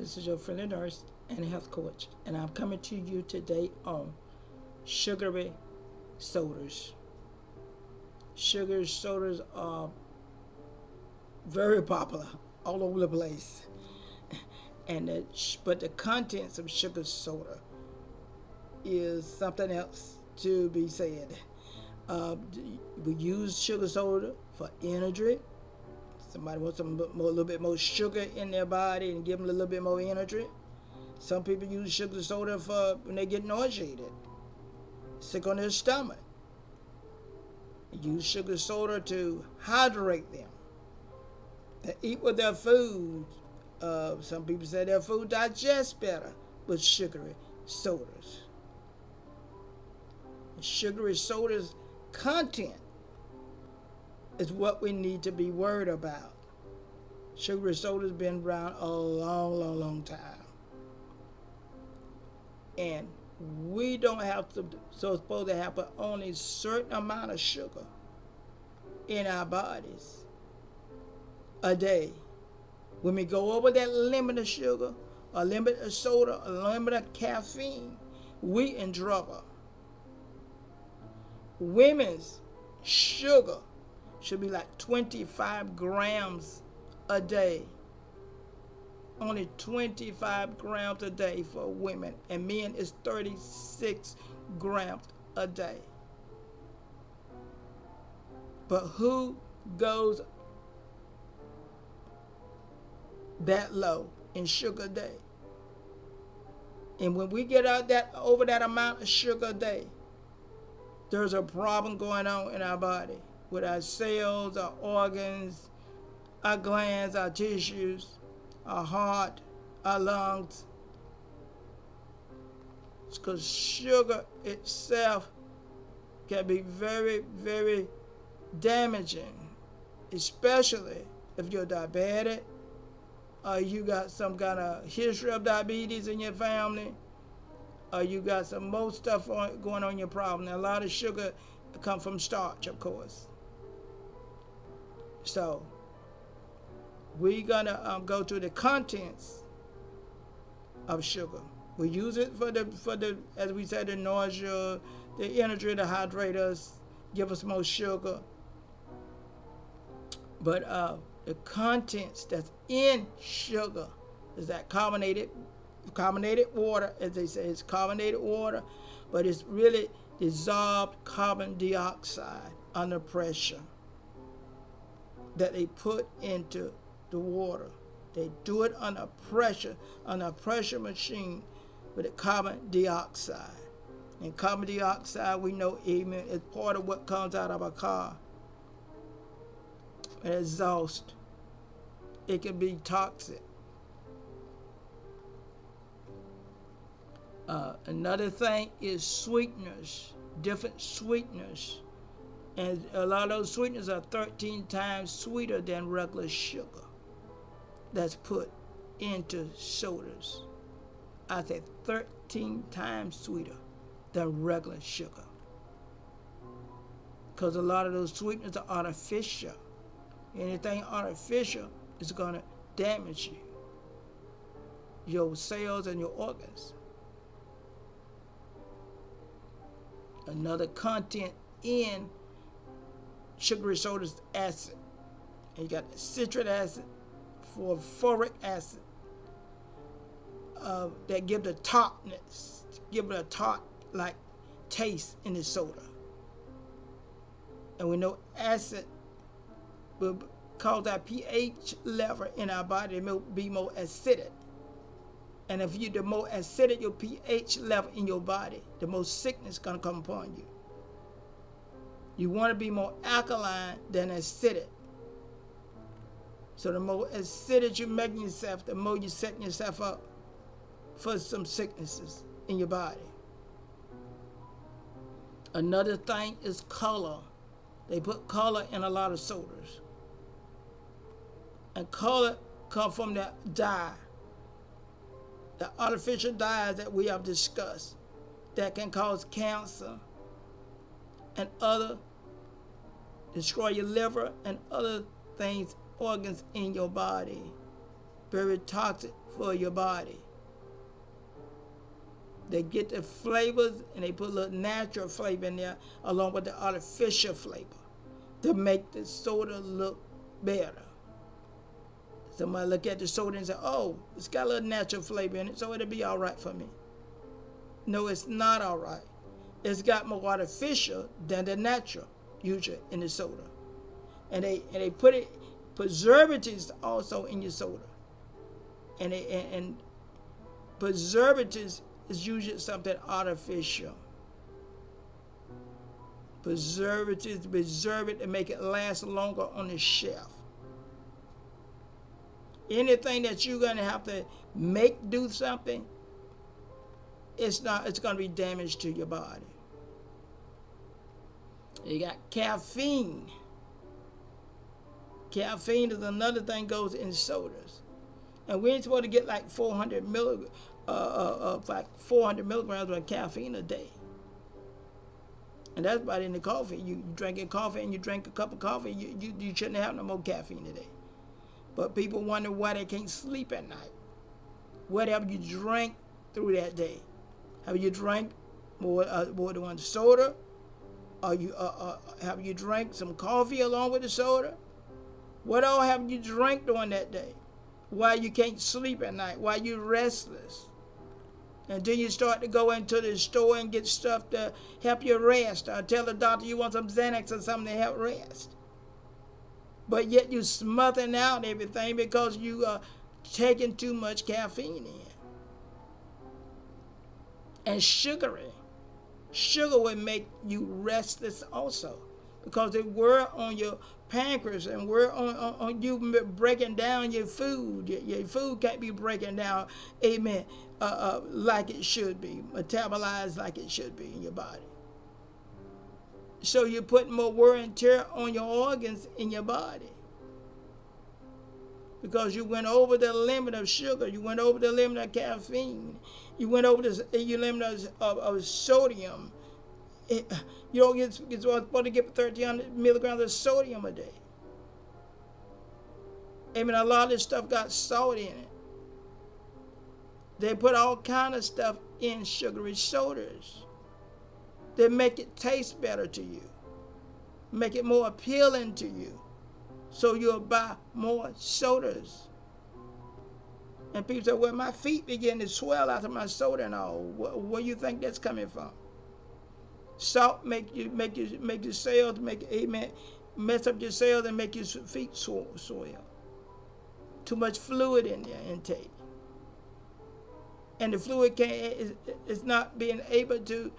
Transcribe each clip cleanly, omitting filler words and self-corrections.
This is your friendly nurse and health coach, and I'm coming to you today on sugary sodas. Sugary sodas are very popular all over the place, but the contents of sugar soda is something else to be said. Uh, we use sugar soda for energy. Somebody wants a little bit more sugar in their body and give them a little bit more energy. Some people use sugar soda for when they get nauseated, sick on their stomach. Use sugar soda to hydrate them, to eat with their food. Some people say their food digests better with sugary sodas. Sugary soda's content is what we need to be worried about. Sugary soda's been around a long time. And we don't have to, so it's supposed to have only a certain amount of sugar in our bodies a day. When we go over that limit of sugar, a limit of soda, a limit of caffeine, we in trouble. Women's sugar should be like 25 grams a day. Only 25 grams a day for women, and men is 36 grams a day. But who goes that low in sugar a day? And when we get out that over that amount of sugar a day, there's a problem going on in our body with our cells, our organs, our glands, our tissues, our heart, our lungs. It's because sugar itself can be very damaging, especially if you're diabetic or you got some kind of history of diabetes in your family, or you got some more stuff going on in your problem. Now, a lot of sugar comes from starch, of course. So we're gonna go to the contents of sugar. We use it for the as we said, the nausea, the energy to hydrate us, give us more sugar. But the contents that's in sugar is that carbonated water, as they say. It's carbonated water, but it's really dissolved carbon dioxide under pressure that they put into the water. They do it under pressure, on a pressure machine with the carbon dioxide. And carbon dioxide, we know, even is part of what comes out of a car. An exhaust. It can be toxic. Another thing is sweeteners, different sweeteners. And a lot of those sweeteners are 13 times sweeter than regular sugar that's put into sodas. I said 13 times sweeter than regular sugar. Because a lot of those sweeteners are artificial. Anything artificial is going to damage you, your cells and your organs. Another content in sugary soda is acid. And you got citric acid, phosphoric acid, that give the tartness, give it a tart like taste in the soda. And we know acid will cause our pH level in our body to be more acidic. And if you're the more acidic your pH level in your body, the more sickness is going to come upon you. You want to be more alkaline than acidic. So the more acidic you're making yourself, the more you're setting yourself up for some sicknesses in your body. Another thing is color. They put color in a lot of sodas. And color comes from that dye, the artificial dyes that we have discussed that can cause cancer and destroy your liver and other things, organs in your body. very toxic for your body. They get the flavors and they put a little natural flavor in there along with the artificial flavor to make the soda look better. Somebody look at the soda and say, oh, it's got a little natural flavor in it, so it'll be all right for me. No, it's not all right. It's got more artificial than the natural, usually, in the soda. And they put preservatives also in your soda. And preservatives is usually something artificial. Preservatives preserve it to make it last longer on the shelf. Anything that you're going to have to make do something, it's going to be damage to your body. You got caffeine. Caffeine is another thing goes in sodas. And we ain't supposed to get like 400 milligrams of caffeine a day. And that's about in the coffee. You drink your coffee and you drink a cup of coffee, you shouldn't have no more caffeine today. But people wonder why they can't sleep at night. What have you drank through that day? Have you drank more than one soda? Have you drank some coffee along with the soda? What all have you drank during that day? Why you can't sleep at night? Why you restless? And then you start to go into the store and get stuff to help you rest. Or tell the doctor you want some Xanax or something to help rest. But yet you smothering out everything because you are taking too much caffeine in. And sugary. Sugar will make you restless also. Because it works on your pancreas and work on you breaking down your food. Your food can't be breaking down, amen, like it should be, metabolized like it should be in your body. So you're putting more wear and tear on your organs in your body. Because you went over the limit of sugar, you went over the limit of caffeine, you went over the limit of sodium. You don't get supposed to get 1,300 milligrams of sodium a day. I mean, a lot of this stuff got salt in it. They put all kind of stuff in sugary sodas. They make it taste better to you, make it more appealing to you, so you'll buy more sodas. And people say, well, my feet begin to swell after my soda and all. Where do you think that's coming from? Salt make your cells mess up your cells and make your feet swell. Too much fluid in their intake, and the fluid is not being able to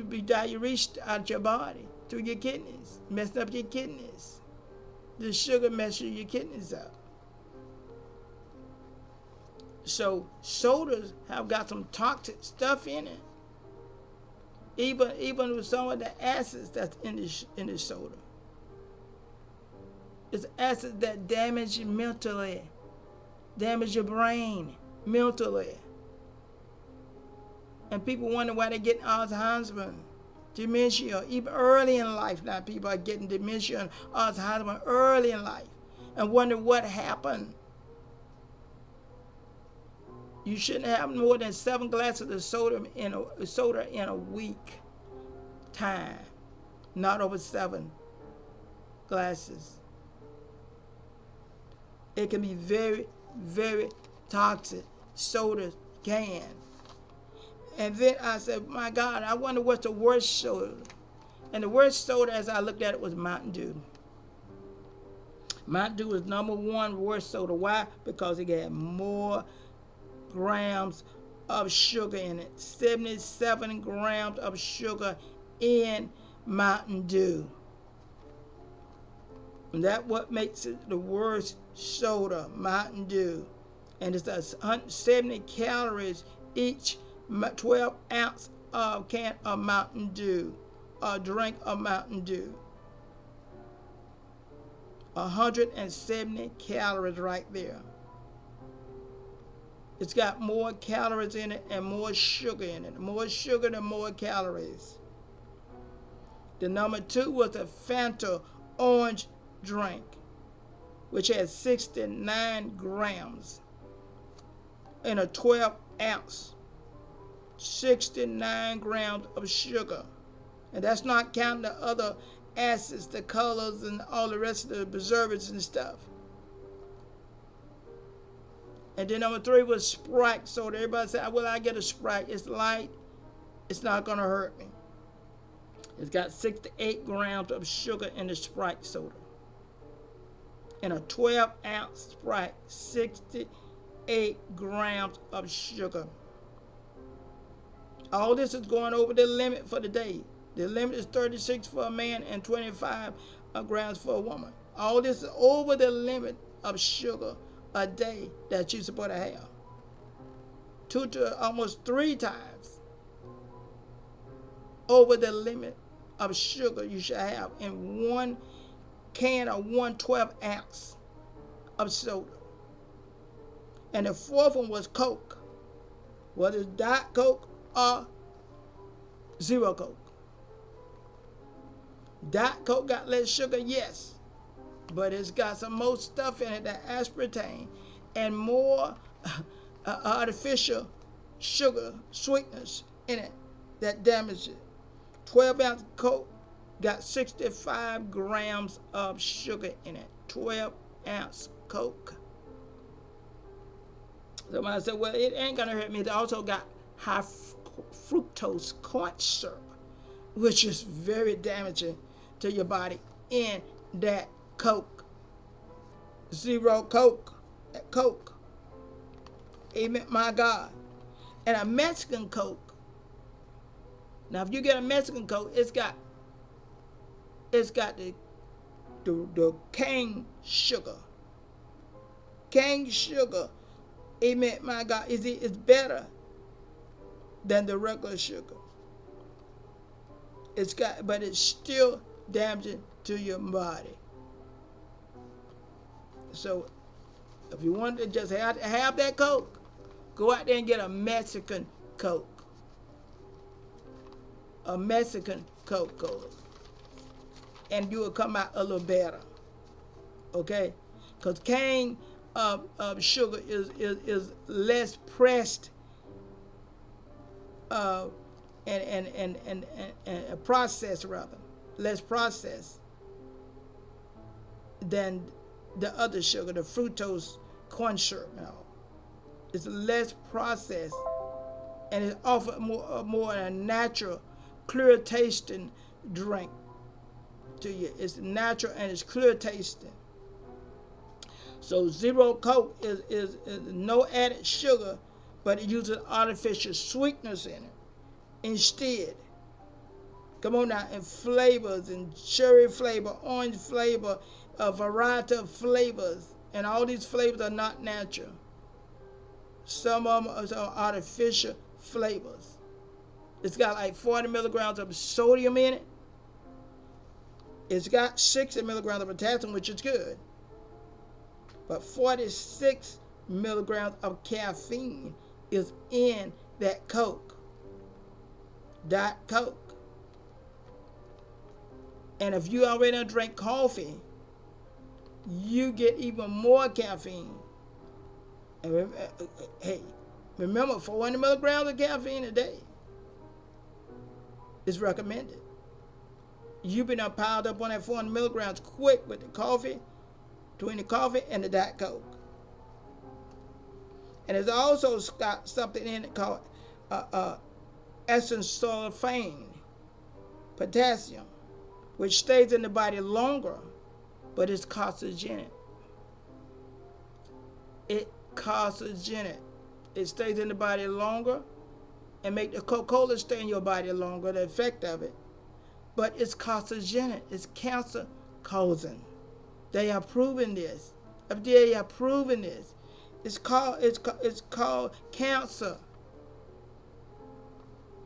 be diuresed out your body through your kidneys, messing up your kidneys. The sugar messes your kidneys up. So sodas have got some toxic stuff in it. Even with some of the acids that's in the soda. It's acids that damage you mentally, damage your brain mentally. And people wonder why they get Alzheimer's, dementia, even early in life. Now people are getting dementia and Alzheimer's early in life and wonder what happened. You shouldn't have more than 7 glasses of soda in a week time. Not over 7 glasses. It can be very, very toxic. Soda can. And then I said, my God, I wonder what's the worst soda. And the worst soda, as I looked at it, was Mountain Dew. Mountain Dew was #1 worst soda. Why? Because it had more grams of sugar in it. 77 grams of sugar in Mountain Dew. And that's what makes it the worst soda, Mountain Dew. And it's 170 calories each 12-ounce can of Mountain Dew, a drink of Mountain Dew. 170 calories right there. It's got more calories in it and more sugar in it. More sugar and more calories. The #2 was a Fanta orange drink, which has 69 grams in a 12 ounce, 69 grams of sugar. And that's not counting the other acids, the colors, and all the rest of the preservatives and stuff. And then number 3 was Sprite soda. Everybody said, well, I get a Sprite. It's light. It's not going to hurt me. It's got 68 grams of sugar in the Sprite soda. In a 12 ounce Sprite, 68 grams of sugar. All this is going over the limit for the day. The limit is 36 for a man and 25 grams for a woman. All this is over the limit of sugar a day that you're supposed to have. 2 to almost 3 times over the limit of sugar you should have in one can or 1/12 ounce of soda. And the 4th one was Coke, whether it's Diet Coke or Zero Coke. Diet Coke got less sugar, yes, but it's got some more stuff in it, that aspartame, and more artificial sugar sweeteners in it that damage it. 12 ounce Coke got 65 grams of sugar in it. 12 ounce Coke. So when I said, well, it ain't gonna hurt me, it also got high fructose corn syrup, which is very damaging to your body in that Coke. Zero Coke. Coke. Amen, my God. And a Mexican Coke. Now, if you get a Mexican Coke, it's got the cane sugar. Cane sugar, amen, my God, is better than the regular sugar. But it's still damaging to your body. So, if you want to just have that Coke, go out there and get a Mexican Coke. A Mexican Coca-Cola. And you will come out a little better. Okay? Because cane sugar is less pressed and processed, rather. Less processed than the other sugar, the fructose corn syrup. Now, it's less processed, and it's often more a natural, clear tasting drink to you. It's natural and it's clear tasting. So Zero Coke is no added sugar, but it uses artificial sweeteners in it instead. Come on now, and flavors, and cherry flavor, orange flavor, a variety of flavors, and all these flavors are not natural. Some of them are artificial flavors. It's got like 40 milligrams of sodium in it. It's got 60 milligrams of potassium, which is good. But 46 milligrams of caffeine is in that Coke. Diet Coke. And if you already drink coffee, you get even more caffeine. And hey, remember, 400 milligrams of caffeine a day is recommended. You've been piled up on that 400 milligrams quick with the coffee, between the coffee and the Diet Coke. And it's also got something in it called sulfame, potassium, which stays in the body longer, but it's carcinogenic. It's carcinogenic. It stays in the body longer and make the Coca-Cola stay in your body longer, the effect of it. But it's carcinogenic. It's cancer causing. They are proving this. FDA are proving this. It's called cancer.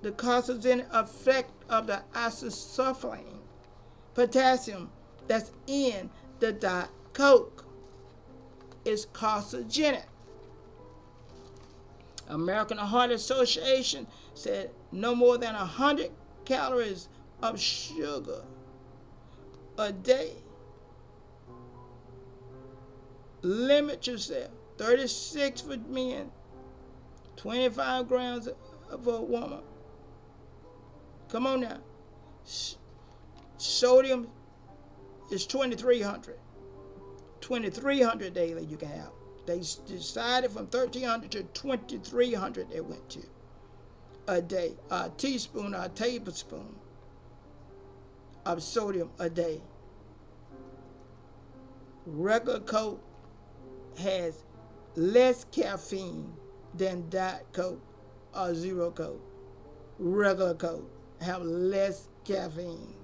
The carcinogenic effect of the sulfame, potassium that's in the Diet Coke is carcinogenic. American Heart Association said no more than 100 calories of sugar a day. Limit yourself. 36 for men, 25 grams for a woman. Come on now. Sodium is 2,300. 2,300 daily you can have. They decided from 1,300 to 2,300 they went to a day. A teaspoon or a tablespoon of sodium a day. Regular Coke has less caffeine than Diet Coke or Zero Coke. Regular Coke have less caffeine.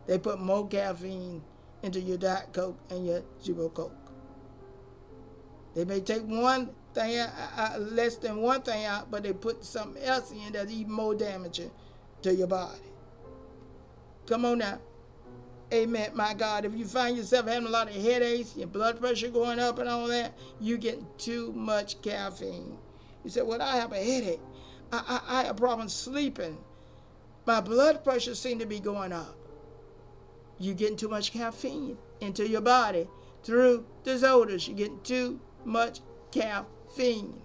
They put more caffeine into your Diet Coke and your Zero Coke. They may take one thing less than one thing out, but they put something else in that's even more damaging to your body. Come on now. Amen, my God. If you find yourself having a lot of headaches, your blood pressure going up and all that, you're getting too much caffeine. You say, well, I have a headache. I have problems sleeping. My blood pressure seems to be going up. You're getting too much caffeine into your body through the sodas. You're getting too much caffeine.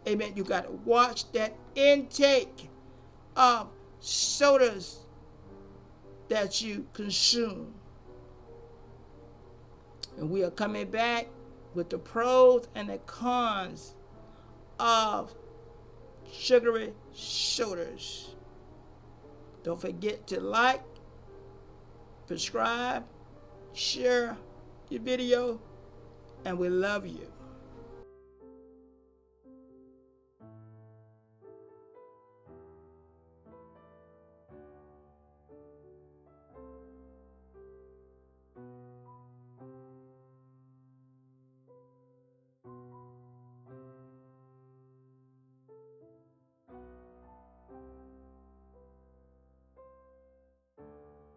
Amen. You got to watch that intake of sodas that you consume. And we are coming back with the pros and the cons of sugary sodas. Don't forget to like, subscribe, share your video, and we love you.